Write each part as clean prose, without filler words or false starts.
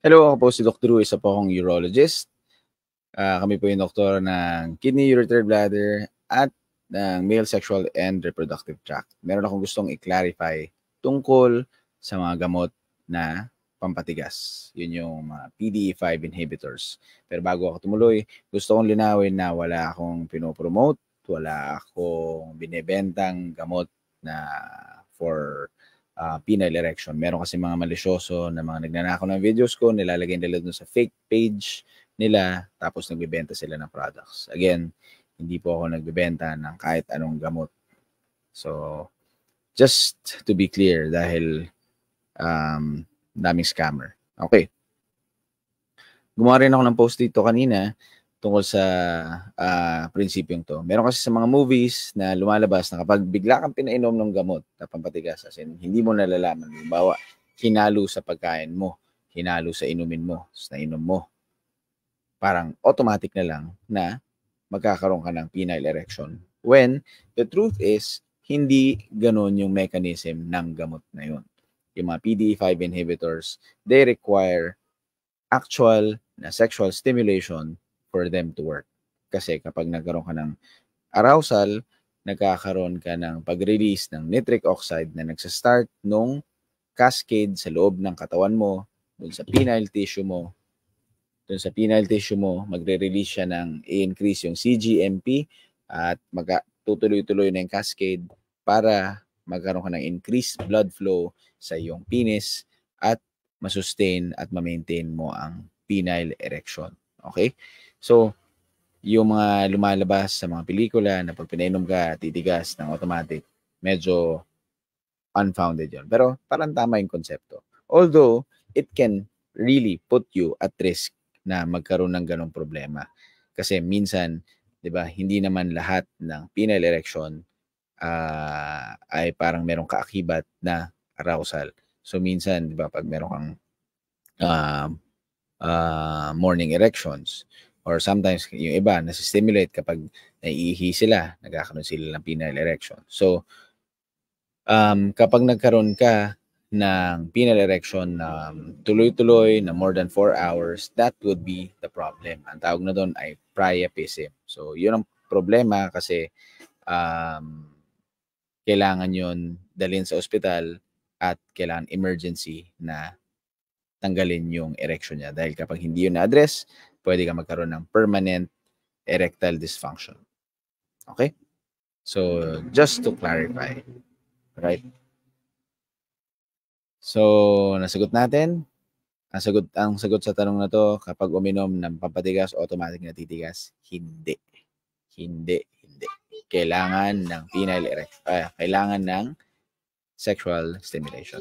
Hello, ako po si Dr. Drew, isa po akong urologist. Kami po yung doktor ng kidney, ureter, bladder, at ng male sexual and reproductive tract. Meron akong gustong i-clarify tungkol sa mga gamot na pampatigas. Yun yung mga PDE5 inhibitors. Pero bago ako tumuloy, gusto kong linawin na wala akong pinopromote, wala akong binibentang gamot na for penile erection. Meron kasi mga malisyoso na mga nagnanakaw ng videos ko, nilalagay nila dun sa fake page nila, tapos nagbibenta sila ng products. Again, hindi po ako nagbibenta ng kahit anong gamot. So, just to be clear, dahil daming scammer. Okay. Gumawa rin ako ng post dito kanina tungkol sa prinsipyong to. Meron kasi sa mga movies na lumalabas na kapag bigla kang pinainom ng gamot na pampatigas, as in, hindi mo nalalaman. Halimbawa, hinalo sa pagkain mo, hinalo sa inumin mo, sa nainom mo. Parang automatic na lang na magkakaroon ka ng penile erection. When the truth is, hindi ganon yung mechanism ng gamot na yun. Yung mga PDE5 inhibitors, they require actual na sexual stimulation for them to work. Kasi kapag nagkaroon ka ng arousal, nagkakaroon ka ng pag-release ng nitric oxide na nagsa-start nung cascade sa loob ng katawan mo, dun sa penile tissue mo. Dun sa penile tissue mo, magre-release siya ng i-increase yung CGMP at tutuloy-tuloy na yung cascade para magkaroon ka ng increased blood flow sa iyong penis at masustain at ma-maintain mo ang penile erection. Okay? So, yung mga lumalabas sa mga pelikula na pag pinainom ka, titigas ng automatic, medyo unfounded yun. Pero parang tama yung konsepto. Although, it can really put you at risk na magkaroon ng ganong problema. Kasi minsan, di ba, hindi naman lahat ng penile erection ay parang merong kaakibat na arousal. So minsan, di ba, pag meron kang morning erections, or sometimes yung iba, nasi-stimulate kapag naiihi sila, nagkakaroon sila ng penile erection. So, kapag nagkaroon ka ng penile erection na tuloy-tuloy na more than 4 hours, that would be the problem. Ang tawag na doon ay priapism. So, yun ang problema kasi kailangan yun dalhin sa ospital at kailangan emergency na tanggalin yung erection niya. Dahil kapag hindi yun na-address, pwede ka magkaroon ng permanent erectile dysfunction. Okay? So, just to clarify. Right? So, nasagot natin. Ang sagot sa tanong na to, kapag uminom ng pampatigas, automatic na titigas? Hindi. Hindi. Kailangan ng penile erection. Kailangan ng sexual stimulation.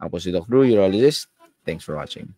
Ako po si Dr. Drew, urologist. Thanks for watching.